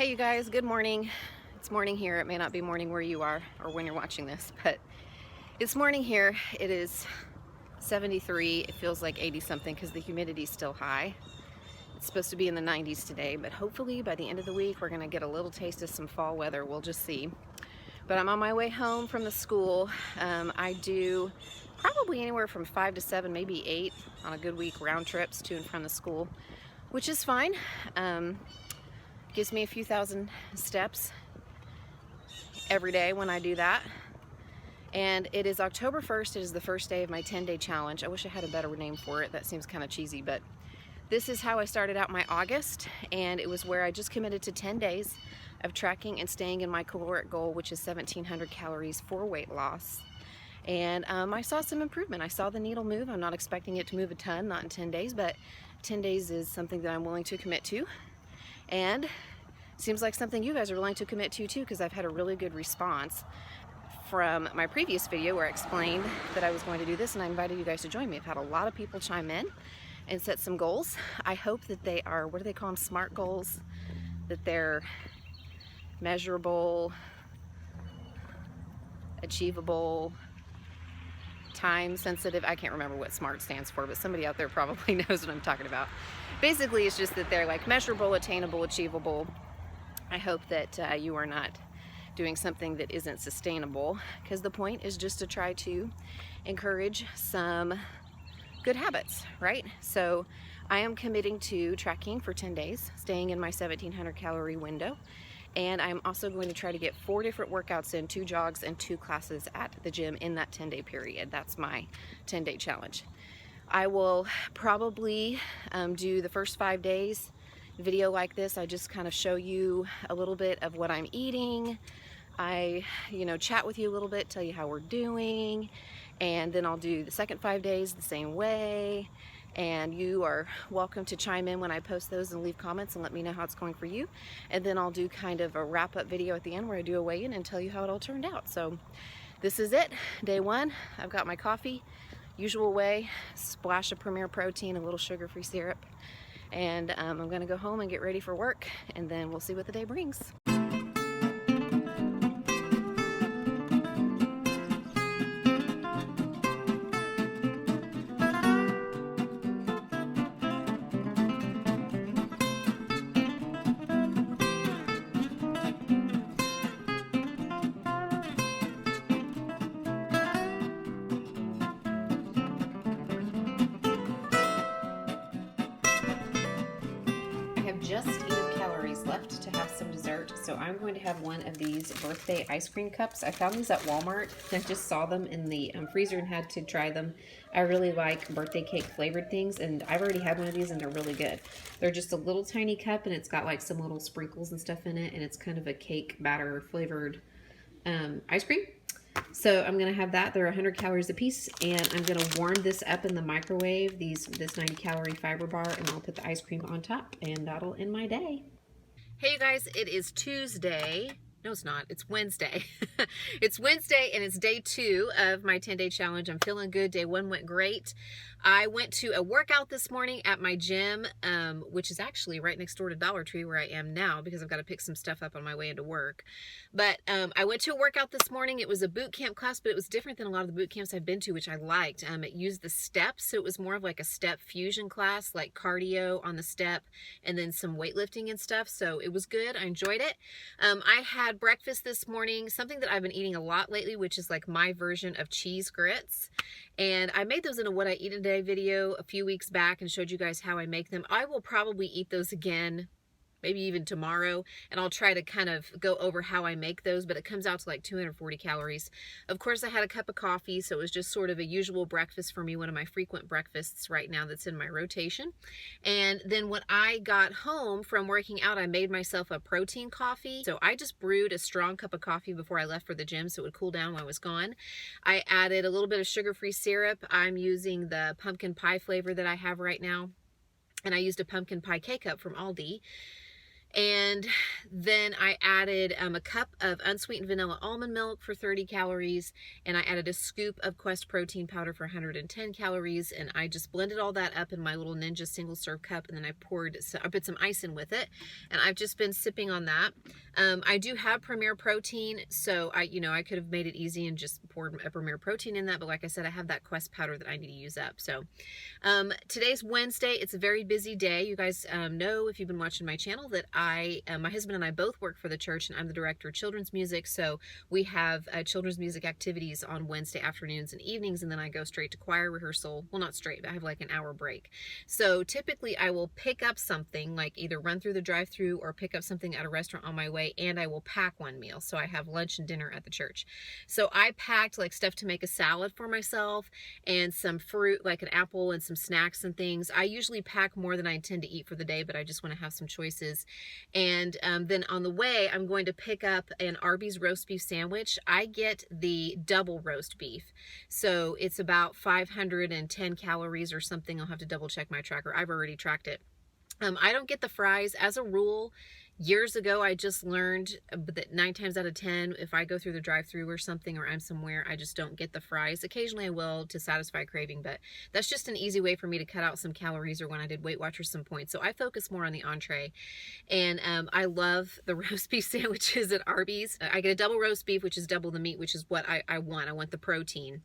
Hey you guys, good morning. It's morning here. It may not be morning where you are or when you're watching this, but it's morning here. It is 73. It feels like 80 something because the humidity's still high. It's supposed to be in the 90s today, but hopefully by the end of the week we're gonna get a little taste of some fall weather. We'll just see. But I'm on my way home from the school. I do probably anywhere from 5 to 7, maybe 8 on a good week round trips to and from the school, which is fine. Gives me a few thousand steps every day when I do that. And it is October 1st. It is the first day of my 10-day challenge. I wish I had a better name for it. That seems kind of cheesy, but this is how I started out my August, and it was where I just committed to 10 days of tracking and staying in my caloric goal, which is 1,700 calories for weight loss. And I saw some improvement. I saw the needle move. I'm not expecting it to move a ton, not in 10 days, but 10 days is something that I'm willing to commit to. And seems like something you guys are willing to commit to too, because I've had a really good response from my previous video where I explained that I was going to do this, and I invited you guys to join me. I've had a lot of people chime in and set some goals. I hope that they are, what do they call them, SMART goals, that they're measurable, achievable, time sensitive. I can't remember what SMART stands for, but somebody out there probably knows what I'm talking about. Basically, it's just that they're like measurable, attainable, achievable. I hope that you are not doing something that isn't sustainable, because the point is just to try to encourage some good habits, right? So I am committing to tracking for 10 days, staying in my 1,700 calorie window. And I'm also going to try to get 4 different workouts in, 2 jogs and 2 classes at the gym in that 10-day period. That's my 10-day challenge. I will probably do the first 5 days video like this. I just kind of show you a little bit of what I'm eating. I, chat with you a little bit, tell you how we're doing, and then I'll do the second 5 days the same way. And you are welcome to chime in when I post those and leave comments and let me know how it's going for you. And then I'll do kind of a wrap-up video at the end where I do a weigh-in and tell you how it all turned out. So this is it, day 1. I've got my coffee, usual way, splash of Premier Protein, a little sugar-free syrup. And I'm gonna go home and get ready for work, and then we'll see what the day brings. Just enough calories left to have some dessert, so I'm going to have one of these birthday ice cream cups. I found these at Walmart. I just saw them in the freezer and had to try them. I really like birthday cake flavored things, and I've already had one of these and they're really good. They're just a little tiny cup, and it's got like some little sprinkles and stuff in it, and it's kind of a cake batter flavored ice cream. So I'm gonna have that. They're 100 calories a piece, and I'm gonna warm this up in the microwave, this 90 calorie fiber bar, and I'll put the ice cream on top, and that'll end my day. Hey you guys, it is Tuesday. No, it's not. It's Wednesday. It's Wednesday, and it's day 2 of my 10-day challenge. I'm feeling good. Day 1 went great. I went to a workout this morning at my gym, which is actually right next door to Dollar Tree where I am now, because I've got to pick some stuff up on my way into work. But I went to a workout this morning. It was a boot camp class, but it was different than a lot of the boot camps I've been to, which I liked. It used the steps, so it was more of like a step fusion class, like cardio on the step, and then some weightlifting and stuff. So it was good. I enjoyed it. I had breakfast this morning, something that I've been eating a lot lately, which is like my version of cheese grits. And I made those in a What I Eat in a Day video a few weeks back and showed you guys how I make them. I will probably eat those again, maybe even tomorrow, and I'll try to kind of go over how I make those, but it comes out to like 240 calories. Of course, I had a cup of coffee, so it was just sort of a usual breakfast for me, one of my frequent breakfasts right now that's in my rotation. And then when I got home from working out, I made myself a protein coffee. So I just brewed a strong cup of coffee before I left for the gym so it would cool down while I was gone. I added a little bit of sugar-free syrup. I'm using the pumpkin pie flavor that I have right now, and I used a pumpkin pie K-Cup from Aldi. And then I added a cup of unsweetened vanilla almond milk for 30 calories, and I added a scoop of Quest protein powder for 110 calories, and I just blended all that up in my little Ninja single serve cup, and then I put some ice in with it, and I've just been sipping on that. I do have Premier Protein, so I could have made it easy and just poured a Premier Protein in that, but like I said, I have that Quest powder that I need to use up. So today's Wednesday. It's a very busy day. You guys know, if you've been watching my channel, that my husband and I both work for the church, and I'm the director of children's music, so we have children's music activities on Wednesday afternoons and evenings, and then I go straight to choir rehearsal. Well, not straight, but I have like an hour break. So typically I will pick up something, like either run through the drive-thru or pick up something at a restaurant on my way, and I will pack one meal. So I have lunch and dinner at the church. So I packed like stuff to make a salad for myself and some fruit, like an apple, and some snacks and things. I usually pack more than I intend to eat for the day, but I just want to have some choices. And then on the way, I'm going to pick up an Arby's roast beef sandwich. I get the double roast beef, so it's about 510 calories or something. I'll have to double check my tracker. I've already tracked it. I don't get the fries as a rule. Years ago, I just learned that 9 times out of 10, if I go through the drive-thru or something, or I'm somewhere, I just don't get the fries. Occasionally I will to satisfy craving, but that's just an easy way for me to cut out some calories, or when I did Weight Watchers some points. So I focus more on the entree. And I love the roast beef sandwiches at Arby's. I get a double roast beef, which is double the meat, which is what I want. I want the protein,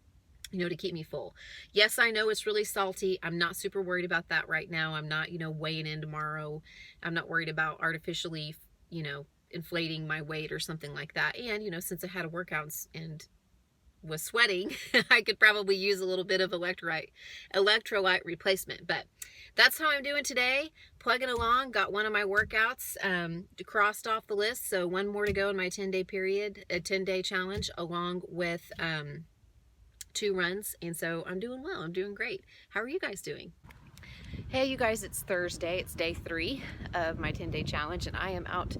to keep me full. Yes, I know it's really salty. I'm not super worried about that right now. I'm not, weighing in tomorrow. I'm not worried about artificially, inflating my weight or something like that. And, since I had a workout and was sweating, I could probably use a little bit of electrolyte replacement. But that's how I'm doing today. Plugging along. Got one of my workouts crossed off the list. So one more to go in my 10-day period, a 10-day challenge, along with 2 runs, and so I'm doing well. I'm doing great. How are you guys doing? Hey, you guys, it's Thursday. It's day 3 of my 10-day challenge, and I am out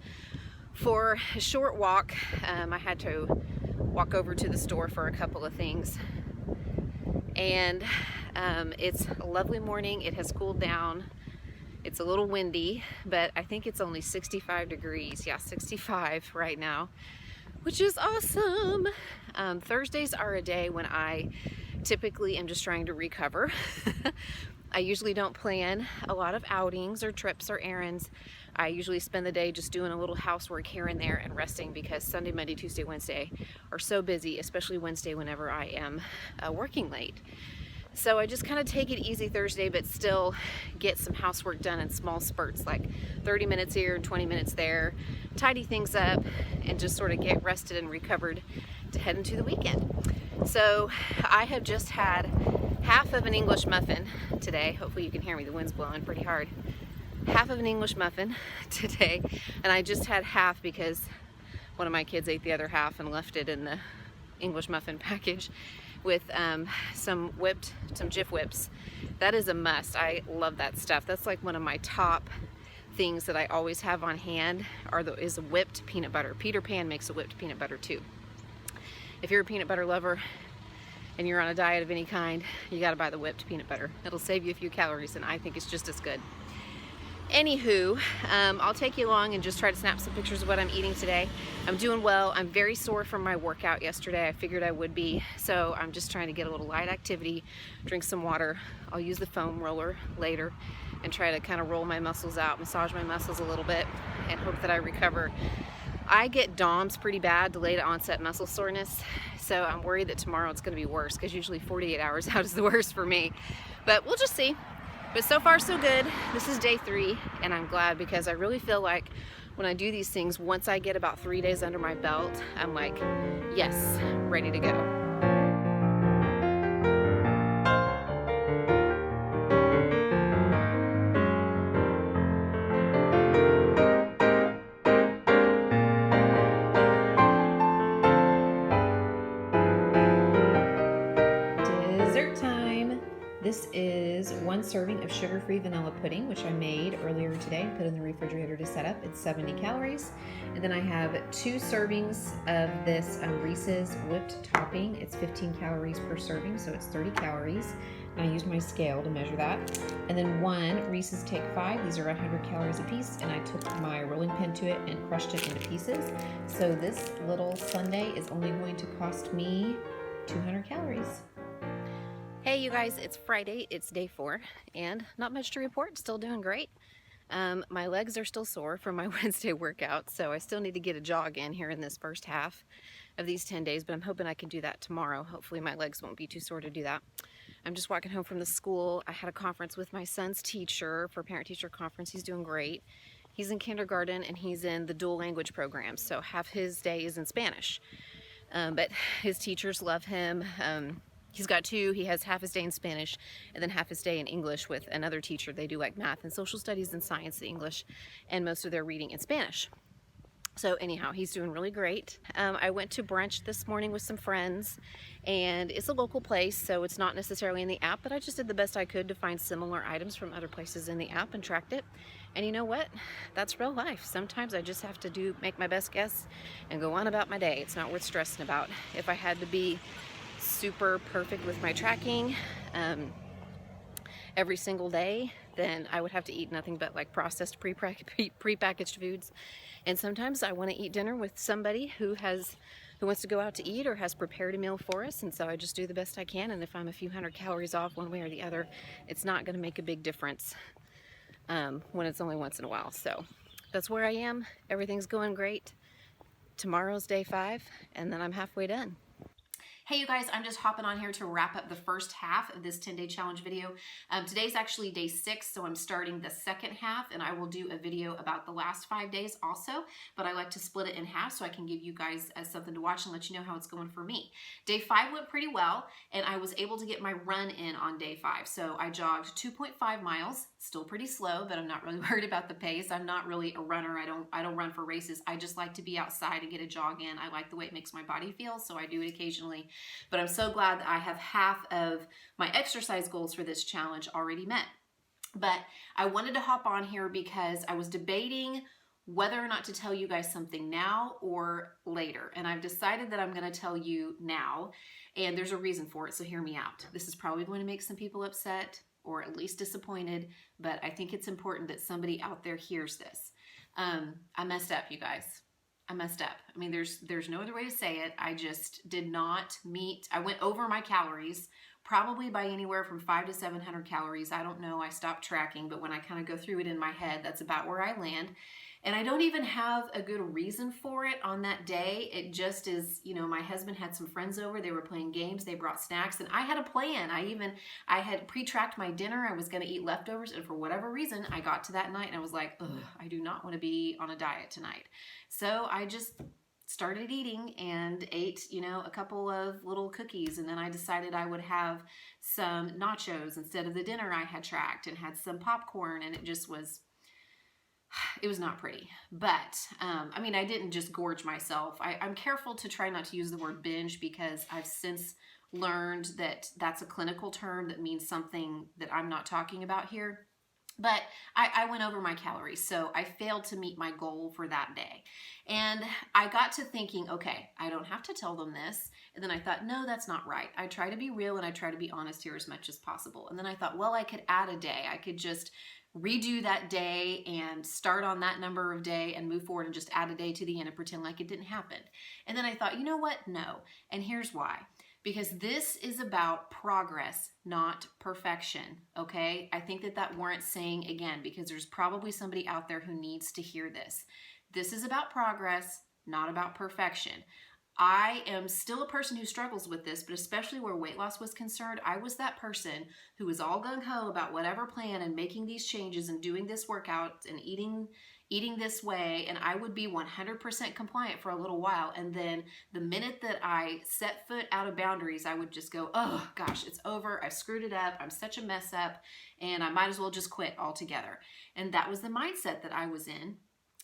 for a short walk. I had to walk over to the store for a couple of things, and it's a lovely morning. It has cooled down. It's a little windy, but I think it's only 65 degrees. Yeah, 65 right now, which is awesome. Thursdays are a day when I typically am just trying to recover. I usually don't plan a lot of outings or trips or errands. I usually spend the day just doing a little housework here and there and resting, because Sunday, Monday, Tuesday, Wednesday are so busy, especially Wednesday whenever I am working late. So I just kind of take it easy Thursday, but still get some housework done in small spurts, like 30 minutes here and 20 minutes there, tidy things up, and just sort of get rested and recovered to head into the weekend. So I have just had half of an English muffin today. Hopefully you can hear me, the wind's blowing pretty hard. Half of an English muffin today, and I just had half because one of my kids ate the other half and left it in the English muffin package with some Jif whips. That is a must. I love that stuff. That's like one of my top things that I always have on hand is whipped peanut butter. Peter Pan makes a whipped peanut butter too. If you're a peanut butter lover and you're on a diet of any kind, you gotta buy the whipped peanut butter. It'll save you a few calories, and I think it's just as good. Anywho, I'll take you along and just try to snap some pictures of what I'm eating today. I'm doing well. I'm very sore from my workout yesterday. I figured I would be, so I'm just trying to get a little light activity, drink some water. I'll use the foam roller later and try to kind of roll my muscles out, massage my muscles a little bit, and hope that I recover. I get DOMS pretty bad, delayed onset muscle soreness, so I'm worried that tomorrow it's going to be worse, because usually 48 hours out is the worst for me. But we'll just see. But so far so good. This is day 3, and I'm glad, because I really feel like when I do these things, once I get about 3 days under my belt, I'm like, yes, ready to go. This is 1 serving of sugar-free vanilla pudding, which I made earlier today and put in the refrigerator to set up. It's 70 calories. And then I have 2 servings of this Reese's whipped topping. It's 15 calories per serving, so it's 30 calories. I used my scale to measure that. And then 1 Reese's Take 5. These are 100 calories a piece, and I took my rolling pin to it and crushed it into pieces. So this little sundae is only going to cost me 200 calories. Hey you guys, it's Friday, it's day 4, and not much to report, still doing great. My legs are still sore from my Wednesday workout, so I still need to get a jog in here in this first half of these 10 days, but I'm hoping I can do that tomorrow. Hopefully my legs won't be too sore to do that. I'm just walking home from the school. I had a conference with my son's teacher for parent-teacher conference. He's doing great. He's in kindergarten and he's in the dual language program, so half his day is in Spanish. But his teachers love him. He's got 2. He has half his day in Spanish and then half his day in English with another teacher. They do like math and social studies and science and English, and most of their reading in Spanish. So anyhow, he's doing really great. I went to brunch this morning with some friends, and it's a local place, so it's not necessarily in the app, but I just did the best I could to find similar items from other places in the app and tracked it. And you know what? That's real life. Sometimes I just have to make my best guess and go on about my day. It's not worth stressing about. If I had to be super perfect with my tracking every single day, then I would have to eat nothing but like processed pre-packaged foods. And sometimes I want to eat dinner with somebody who wants to go out to eat or has prepared a meal for us, and so I just do the best I can. And if I'm a few hundred calories off one way or the other, it's not going to make a big difference when it's only once in a while. So that's where I am. Everything's going great. Tomorrow's day 5, and then I'm halfway done. Hey you guys, I'm just hopping on here to wrap up the first half of this 10-day challenge video. Today's actually day 6, so I'm starting the second half, and I will do a video about the last 5 days also, but I like to split it in half so I can give you guys something to watch and let you know how it's going for me. Day 5 went pretty well, and I was able to get my run in on day 5. So I jogged 2.5 miles, still pretty slow, but I'm not really worried about the pace. I'm not really a runner. I don't run for races. I just like to be outside and get a jog in. I like the way it makes my body feel, so I do it occasionally. But I'm so glad that I have half of my exercise goals for this challenge already met. But I wanted to hop on here because I was debating whether or not to tell you guys something now or later. And I've decided that I'm going to tell you now, and there's a reason for it, so hear me out. This is probably going to make some people upset or at least disappointed, but I think it's important that somebody out there hears this. I messed up, you guys. I messed up. I mean, there's no other way to say it. I just did not meet. I went over my calories, probably by anywhere from 500 to 700 calories. I don't know. I stopped tracking, but when I kind of go through it in my head, that's about where I land. And I don't even have a good reason for it on that day. It just is, you know, my husband had some friends over. They were playing games. They brought snacks, and I had a plan. I had pre-tracked my dinner. I was going to eat leftovers, and for whatever reason, I got to that night and I was like, ugh, I do not want to be on a diet tonight. So I just started eating and ate, you know, a couple of little cookies, and then I decided I would have some nachos instead of the dinner I had tracked, and had some popcorn, and it was not pretty. But I mean, I didn't just gorge myself. I'm careful to try not to use the word binge, because I've since learned that that's a clinical term that means something that I'm not talking about here. But I went over my calories, so I failed to meet my goal for that day. And I got to thinking, okay, I don't have to tell them this. And then I thought, no, that's not right. I try to be real and I try to be honest here as much as possible. And then I thought, well, I could add a day. I could just redo that day and start on that number of day and move forward and just add a day to the end and pretend like it didn't happen. And then I thought, you know what? No. And here's why. Because this is about progress, not perfection, okay? I think that warrants saying again, because there's probably somebody out there who needs to hear this. This is about progress, not about perfection. I am still a person who struggles with this, but especially where weight loss was concerned, I was that person who was all gung-ho about whatever plan and making these changes and doing this workout and eating this way, and I would be 100% compliant for a little while, and then the minute that I set foot out of boundaries, I would just go, oh gosh, it's over, I screwed it up, I'm such a mess up, and I might as well just quit altogether. And that was the mindset that I was in.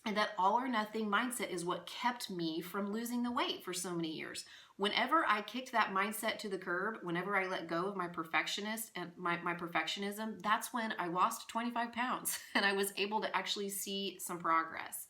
And that all or nothing mindset is what kept me from losing the weight for so many years. Whenever I kicked that mindset to the curb, whenever I let go of my perfectionist and my perfectionism, that's when I lost 25 pounds and I was able to actually see some progress.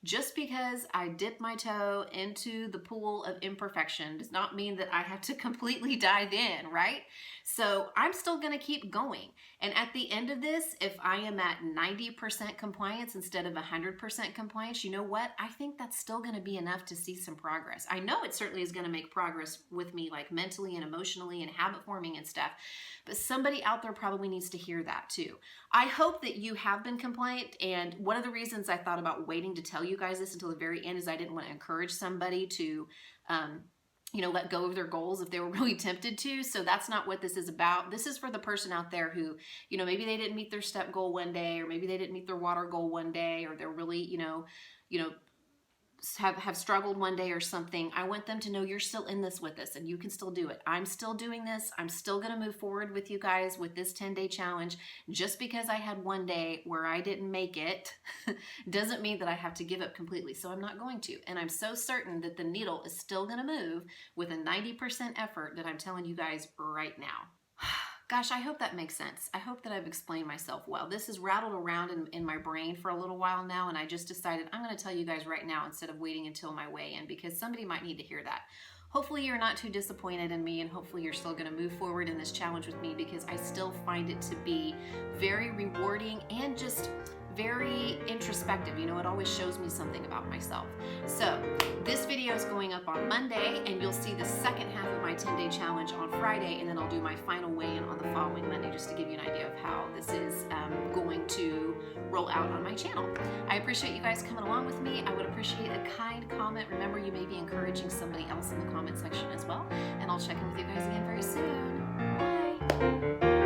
Just because I dip my toe into the pool of imperfection does not mean that I have to completely dive in, right? So I'm still going to keep going. And at the end of this, if I am at 90% compliance instead of 100% compliance, you know what? I think that's still going to be enough to see some progress. I know it certainly is going to make progress with me, like mentally and emotionally and habit forming and stuff. But somebody out there probably needs to hear that too. I hope that you have been compliant. And one of the reasons I thought about waiting to tell you guys this until the very end is I didn't want to encourage somebody to let go of their goals if they were really tempted to. So that's not what this is about. This is for the person out there who, maybe they didn't meet their step goal one day, or maybe they didn't meet their water goal one day, or they're really, have struggled one day or something. I want them to know you're still in this with us and you can still do it. I'm still doing this. I'm still going to move forward with you guys with this 10-day challenge. Just because I had one day where I didn't make it doesn't mean that I have to give up completely. So I'm not going to. And I'm so certain that the needle is still going to move with a 90% effort that I'm telling you guys right now. Gosh, I hope that makes sense. I hope that I've explained myself well. This has rattled around in my brain for a little while now, and I just decided I'm going to tell you guys right now instead of waiting until my way in, because somebody might need to hear that. Hopefully you're not too disappointed in me, and hopefully you're still going to move forward in this challenge with me, because I still find it to be very rewarding and just very introspective. It always shows me something about myself. So this video is going up on Monday, and you'll see the second half of my 10-day challenge on Friday, and then I'll do my final weigh-in on the following Monday, just to give you an idea of how this is going to roll out on my channel. I appreciate you guys coming along with me. I would appreciate a kind comment. Remember, you may be encouraging somebody else in the comment section as well, and I'll check in with you guys again very soon. Bye.